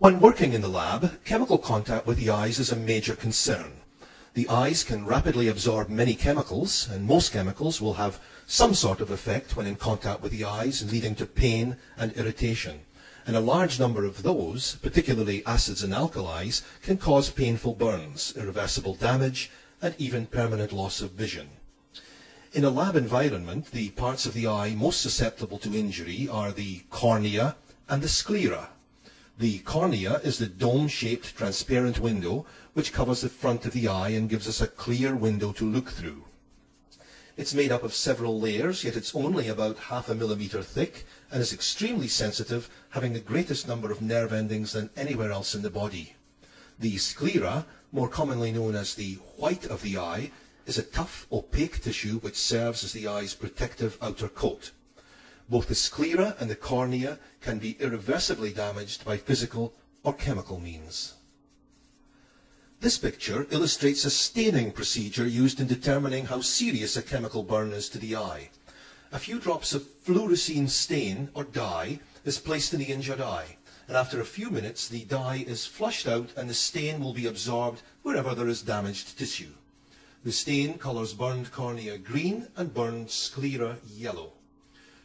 When working in the lab, chemical contact with the eyes is a major concern. The eyes can rapidly absorb many chemicals, and most chemicals will have some sort of effect when in contact with the eyes, leading to pain and irritation. And a large number of those, particularly acids and alkalis, can cause painful burns, irreversible damage, and even permanent loss of vision. In a lab environment, the parts of the eye most susceptible to injury are the cornea and the sclera. The cornea is the dome-shaped transparent window which covers the front of the eye and gives us a clear window to look through. It's made up of several layers, yet it's only about 0.5 millimeter thick and is extremely sensitive, having the greatest number of nerve endings than anywhere else in the body. The sclera, more commonly known as the white of the eye, is a tough, opaque tissue which serves as the eye's protective outer coat. Both the sclera and the cornea can be irreversibly damaged by physical or chemical means. This picture illustrates a staining procedure used in determining how serious a chemical burn is to the eye. A few drops of fluorescein stain or dye is placed in the injured eye, and after a few minutes the dye is flushed out and the stain will be absorbed wherever there is damaged tissue. The stain colours burned cornea green and burned sclera yellow.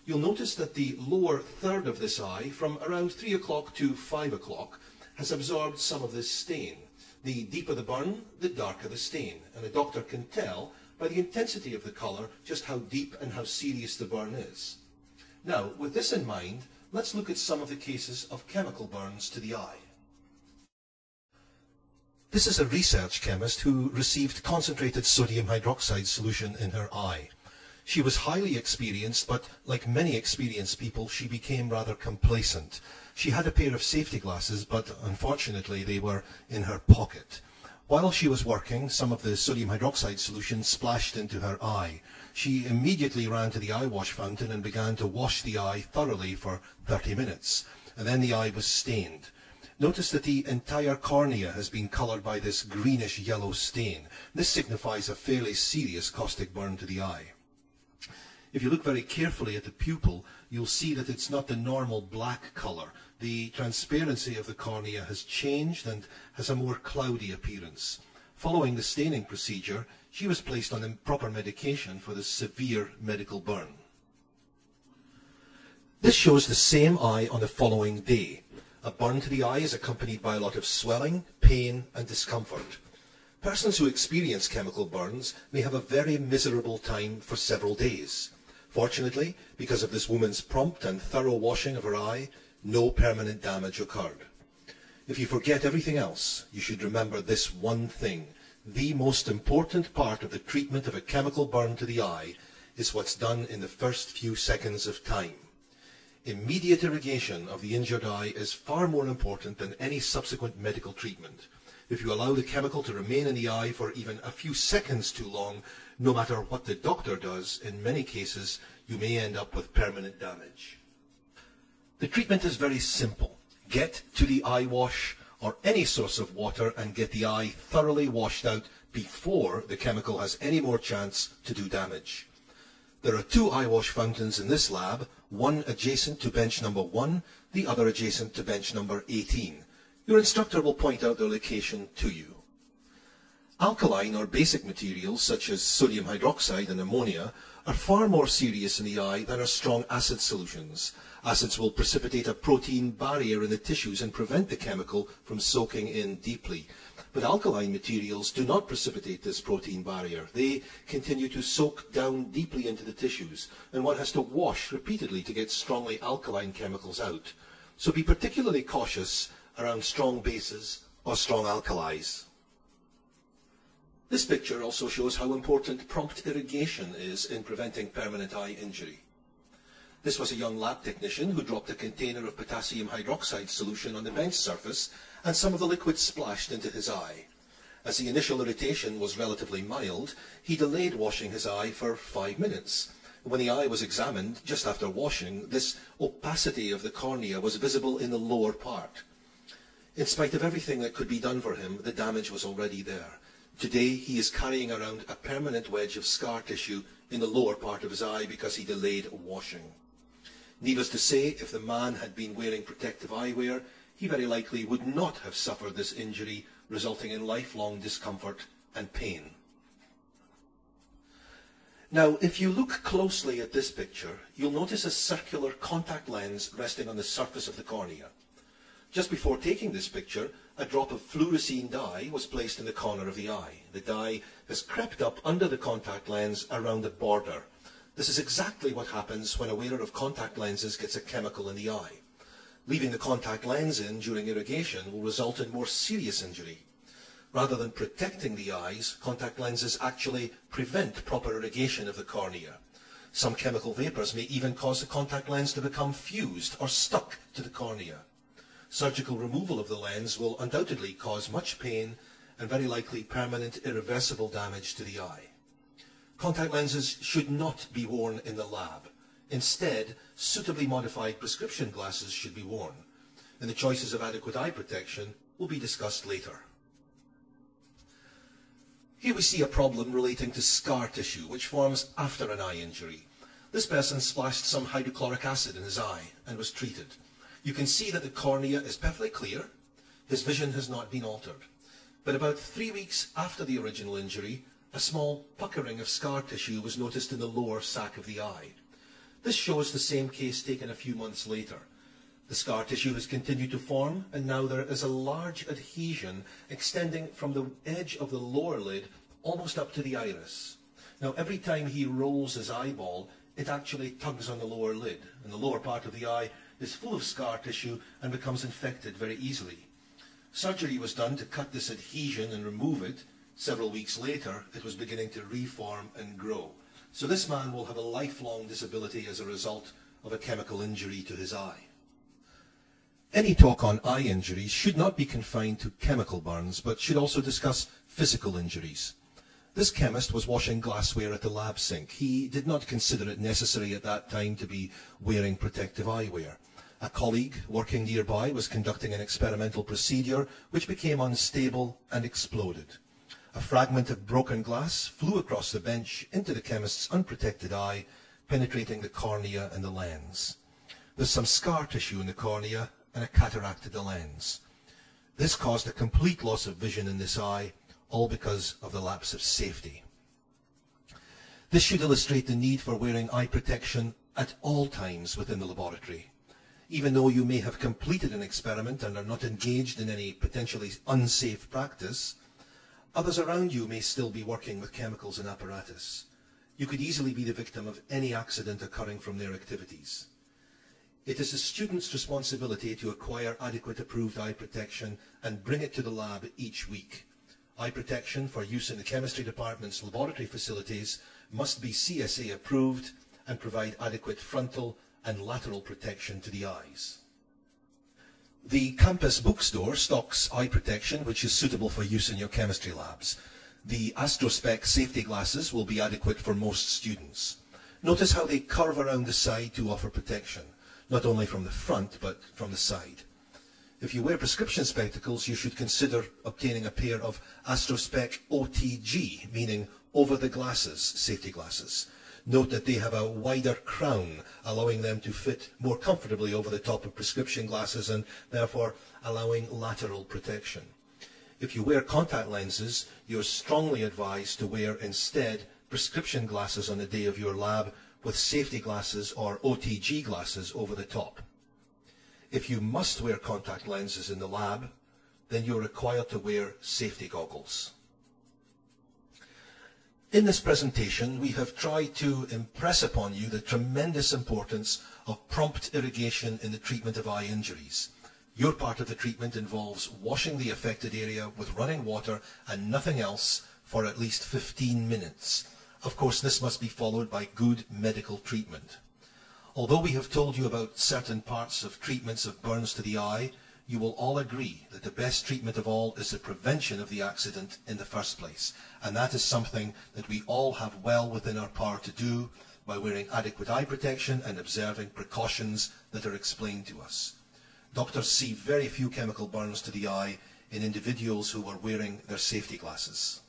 You'll notice that the lower third of this eye, from around 3 o'clock to 5 o'clock, has absorbed some of this stain. The deeper the burn, the darker the stain, and a doctor can tell by the intensity of the colour just how deep and how serious the burn is. Now, with this in mind, let's look at some of the cases of chemical burns to the eye. This is a research chemist who received concentrated sodium hydroxide solution in her eye. She was highly experienced, but like many experienced people, she became rather complacent. She had a pair of safety glasses, but unfortunately they were in her pocket. While she was working, some of the sodium hydroxide solution splashed into her eye. She immediately ran to the eye wash fountain and began to wash the eye thoroughly for 30 minutes, and then the eye was stained. Notice that the entire cornea has been coloured by this greenish yellow stain. This signifies a fairly serious caustic burn to the eye. If you look very carefully at the pupil, you'll see that it's not the normal black colour. The transparency of the cornea has changed and has a more cloudy appearance. Following the staining procedure, she was placed on the proper medication for the severe medical burn. This shows the same eye on the following day. A burn to the eye is accompanied by a lot of swelling, pain and discomfort. Persons who experience chemical burns may have a very miserable time for several days. Fortunately, because of this woman's prompt and thorough washing of her eye, no permanent damage occurred. If you forget everything else, you should remember this one thing. The most important part of the treatment of a chemical burn to the eye is what's done in the first few seconds of time. Immediate irrigation of the injured eye is far more important than any subsequent medical treatment. If you allow the chemical to remain in the eye for even a few seconds too long, no matter what the doctor does, in many cases you may end up with permanent damage. The treatment is very simple. Get to the eye wash or any source of water and get the eye thoroughly washed out before the chemical has any more chance to do damage. There are 2 eye wash fountains in this lab, one adjacent to bench number 1, the other adjacent to bench number 18. Your instructor will point out their location to you. Alkaline or basic materials such as sodium hydroxide and ammonia are far more serious in the eye than are strong acid solutions. Acids will precipitate a protein barrier in the tissues and prevent the chemical from soaking in deeply. But alkaline materials do not precipitate this protein barrier. They continue to soak down deeply into the tissues, and one has to wash repeatedly to get strongly alkaline chemicals out. So be particularly cautious around strong bases or strong alkalis. This picture also shows how important prompt irrigation is in preventing permanent eye injury. This was a young lab technician who dropped a container of potassium hydroxide solution on the bench surface and some of the liquid splashed into his eye. As the initial irritation was relatively mild, he delayed washing his eye for 5 minutes. When the eye was examined just after washing, this opacity of the cornea was visible in the lower part. In spite of everything that could be done for him, the damage was already there. Today he is carrying around a permanent wedge of scar tissue in the lower part of his eye because he delayed washing. Needless to say, if the man had been wearing protective eyewear, he very likely would not have suffered this injury, resulting in lifelong discomfort and pain. Now, if you look closely at this picture, you'll notice a circular contact lens resting on the surface of the cornea. Just before taking this picture, a drop of fluorescein dye was placed in the corner of the eye. The dye has crept up under the contact lens around the border. This is exactly what happens when a wearer of contact lenses gets a chemical in the eye. Leaving the contact lens in during irrigation will result in more serious injury. Rather than protecting the eyes, contact lenses actually prevent proper irrigation of the cornea. Some chemical vapors may even cause the contact lens to become fused or stuck to the cornea. Surgical removal of the lens will undoubtedly cause much pain and very likely permanent irreversible damage to the eye. Contact lenses should not be worn in the lab. Instead, suitably modified prescription glasses should be worn, and the choices of adequate eye protection will be discussed later. Here we see a problem relating to scar tissue, which forms after an eye injury. This person splashed some hydrochloric acid in his eye and was treated. You can see that the cornea is perfectly clear. His vision has not been altered. But about 3 weeks after the original injury, a small puckering of scar tissue was noticed in the lower sac of the eye. This shows the same case taken a few months later. The scar tissue has continued to form, and now there is a large adhesion extending from the edge of the lower lid almost up to the iris. Now, every time he rolls his eyeball, it actually tugs on the lower lid, and the lower part of the eye is full of scar tissue and becomes infected very easily. Surgery was done to cut this adhesion and remove it. Several weeks later, it was beginning to reform and grow. So this man will have a lifelong disability as a result of a chemical injury to his eye. Any talk on eye injuries should not be confined to chemical burns, but should also discuss physical injuries. This chemist was washing glassware at the lab sink. He did not consider it necessary at that time to be wearing protective eyewear. A colleague working nearby was conducting an experimental procedure which became unstable and exploded. A fragment of broken glass flew across the bench into the chemist's unprotected eye, penetrating the cornea and the lens. There's some scar tissue in the cornea and a cataract of the lens. This caused a complete loss of vision in this eye, all because of the lapse of safety. This should illustrate the need for wearing eye protection at all times within the laboratory. Even though you may have completed an experiment and are not engaged in any potentially unsafe practice, others around you may still be working with chemicals and apparatus. You could easily be the victim of any accident occurring from their activities. It is the student's responsibility to acquire adequate approved eye protection and bring it to the lab each week. Eye protection for use in the chemistry department's laboratory facilities must be CSA approved and provide adequate frontal and lateral protection to the eyes. The campus bookstore stocks eye protection which is suitable for use in your chemistry labs. The AstroSpec safety glasses will be adequate for most students. Notice how they curve around the side to offer protection, not only from the front but from the side. If you wear prescription spectacles, you should consider obtaining a pair of AstroSpec OTG, meaning over the glasses safety glasses. Note that they have a wider crown, allowing them to fit more comfortably over the top of prescription glasses and therefore allowing lateral protection. If you wear contact lenses, you're strongly advised to wear instead prescription glasses on the day of your lab with safety glasses or OTG glasses over the top. If you must wear contact lenses in the lab, then you're required to wear safety goggles. In this presentation, we have tried to impress upon you the tremendous importance of prompt irrigation in the treatment of eye injuries. Your part of the treatment involves washing the affected area with running water and nothing else for at least 15 minutes. Of course, this must be followed by good medical treatment. Although we have told you about certain parts of treatments of burns to the eye, you will all agree that the best treatment of all is the prevention of the accident in the first place. And that is something that we all have well within our power to do by wearing adequate eye protection and observing precautions that are explained to us. Doctors see very few chemical burns to the eye in individuals who are wearing their safety glasses.